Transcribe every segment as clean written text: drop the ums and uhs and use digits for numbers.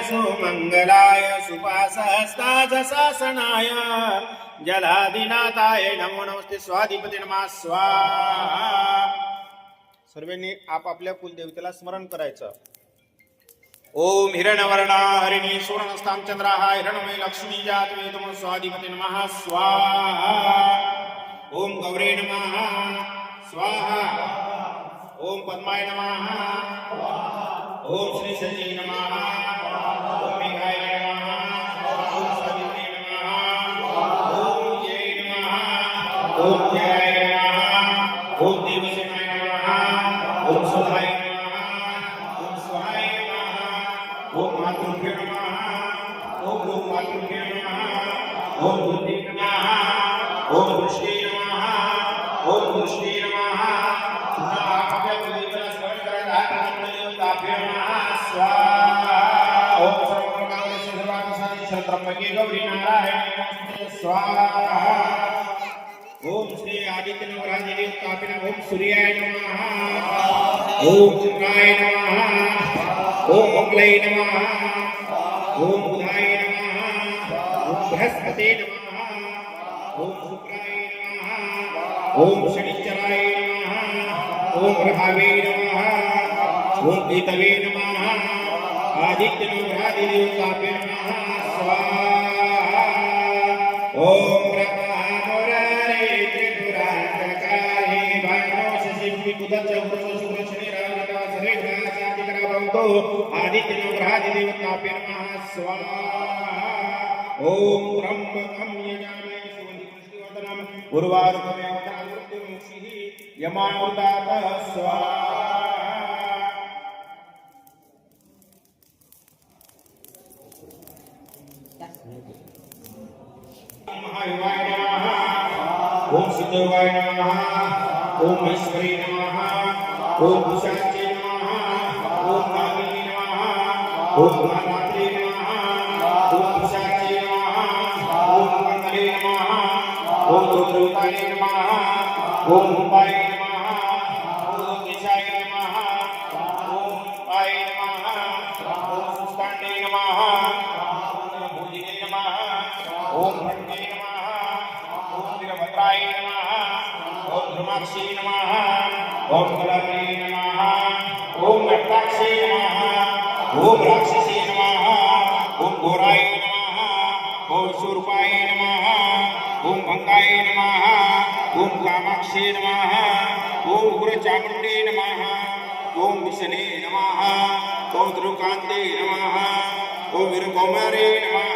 सुमंगलाय सुपासहस्ताज शासनाय जलादिनाथाय नमो नमस्ते स्वाधिपती नमः स्वाहा. सर्वांनी आपापल्या कुलदेवतेला स्मरण करायचं. ओम हिरणवर्णा हरिणी सुवर्णस्थान चंद्राः हिरणमय लक्ष्मी जातवे तुम स्वाधिपती नमः स्वाहा. ओम गौरे नमः स्वाहा. ओम पद्माय नमः स्वाहा. ओम श्री सती नमः. ओम मेघाय नमः. ओम सावित्री नमः. ओम जय नमः. ओम जयाय नमः. ओम देवसेनाय नमः. ओम सुधाय नमः. ओम स्वाहाय नमः. ओम मातृभ्यो नमः. ओम लोकमातृभ्यो नमः. ओम बुद्धि नमः. ओम दृष्टि नमः. ओम दृष्टि नमः. आपल्या कुलदेवतेला स्मरण करायला ताभ्यो नमः स्वाहा. ओम सर्वप्रकारे सर्वार्थसाधी शत्रपती गौरी नारायण नमस्ते स्वाहा. ओम श्री आदित्य नवराजदेव तापिना ओम सूर्याय नमः. ओम चंद्राय नमः. ओम मंगलाय नमः. ओम बुधाय नमः. ओम बृहस्पते नमः. ओम शुक्राय नमः. ओम शनिश्चराय नमः. ओम राहवे नमः. ओम केतवे नमः. आदित्य नवराजदेव तापिना नमः स्वाहा. ओम ब्रह्मा मुरारे त्रिपुरांतकारे भानो शशि कुदच वृष शुक्र शनि राहु सर्वे ग्रहाचार्य भवन्तु. आदित्य नवराजदेव तापिना नमः स्वाहा. ओम त्र्यंबकं यजामहे सुगन्धिं पुष्टिवर्धनम् उर्वारुकमेव मृत्युर्मुक्षिः यमामृतात् स्वाहा. महायोगाय नमः. ओम सिद्धयोगाय नमः. ओम ईश्वरी नमः. ओम पिशाचे नमः. ओम नागिनी नमः. ओम महामात्री नमः. ओम पिशाचे नमः. ओम कंदले नमः. ओम रुद्रवताय नमः. ओम रूपाय नमः. ओम केशाय नमः. ओम पाय नमः. ओम सुस्तांडे नमः. ओम भोजिने नमः. ओम भट्टे नमः. ओम वीरभद्राय नमः. ओम ध्रुमाक्षी नमः. ओम कलावली नमः. ओम रक्ताक्षी नमः. ओम राक्षसी नमः. ओम घोराय नमः. ओम शूर्पाय नमः. ओम भंगाय नमः. ओम कामाक्षी नमः. ओम उग्रचामुण्डे नमः. ओम विष्णे नमः. ओम ध्रुवकान्ते नमः. ओम वीरकौमारे नमः.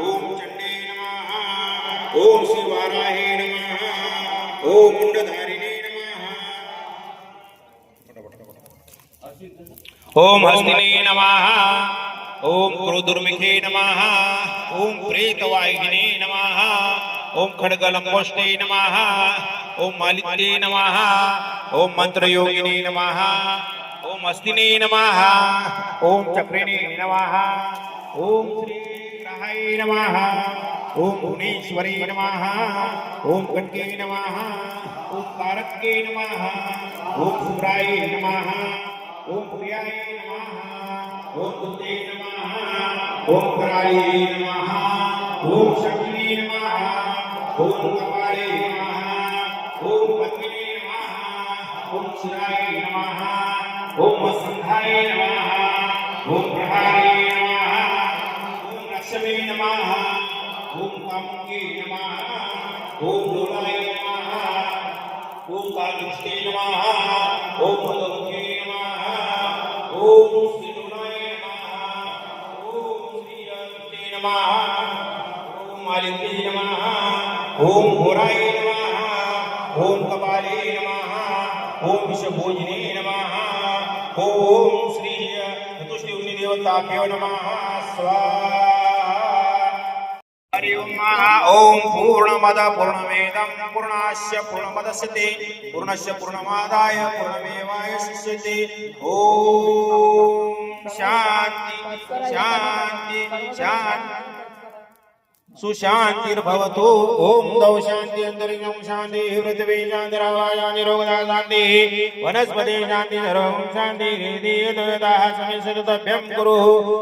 ओम चंडे नमः. ओम शिवाराहे नमः. ओम मुंडधारिणे नमः. ओम हस्तिने नमः. ओम क्रोधुर्मुखे नमः. ओम प्रेतवाहिने नमः. ओम खड्गलंबोष्टे नमः. ओम मालित्ये नमः. ओम मंत्रयोगिने नमः. ओम हस्तिने नमः. ओम चक्रिणे नमः. ओम श्री ग्रहाय नमः. ओम भुवनेश्वरी नमः. ओम कनके नमः. ओम तारके नमः. ओम शुभ्राय नमः. ओम प्रियाय नमः. ओम दुते नमः. ओम कराय नमः. ओम शक्तिने नमः. ओम कपाले नमः. ओम पद्मिने नमः. ओम शिराय नमः. ओम संधाय नमः. ओम प्रहारे नमः. ओम रक्षवे नमः. ओम कामुके नमः. ओम लोलाय नमः. ओम कालदृष्टे नमः. ओम फलमुखे नमः. ओम श्रीलोलाय नमः. ओम श्रीयते नमः. ओम मालिन्ये नमः. ओम घोराय नमः. ओम कपाले नमः. ओम विषभोजिने नमः. ओम श्री चतुष्टयोगिनी देवताभ्यो नमः स्वाहा. हरि ओम पूर्णमद पूर्णमेदं पूर्णास्य पूर्णमदस्यते पूर्णस्य पूर्णमादाय पूर्णमेवावशिष्यते. ओम शांति शांति शांति. सुशांतिर्भवतु ओम दौ शांति अंतरिक्षं शांति पृथ्वी शांतिरावा शांति रोगदा शांति वनस्पति शांति सर्वं शांति देवताः समिशतभ्यं कुरु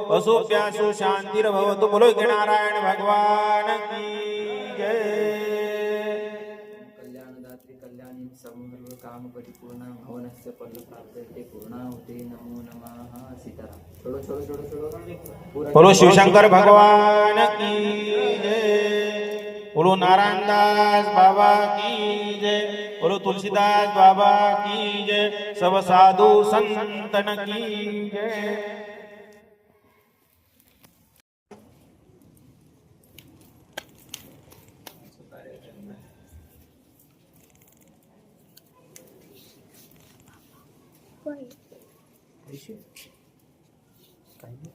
पशुभ्यः शांतिर्भवतु बोलो नारायण भगवान की जय। कल्याणदात्री कल्याणी समूह काम परिपूर्ण भवनस्य फलप्राप्ते पूर्णाहुते नमो नमः सीताराम। छोड़ो छोड़ो छोड़ो छोड़ो बोलो शिवशंकर भगवान की जय। बोलो नारायण दास बाबा की जय। बोलो तुलसीदास बाबा की जय। सब साधु संतन की जय। काही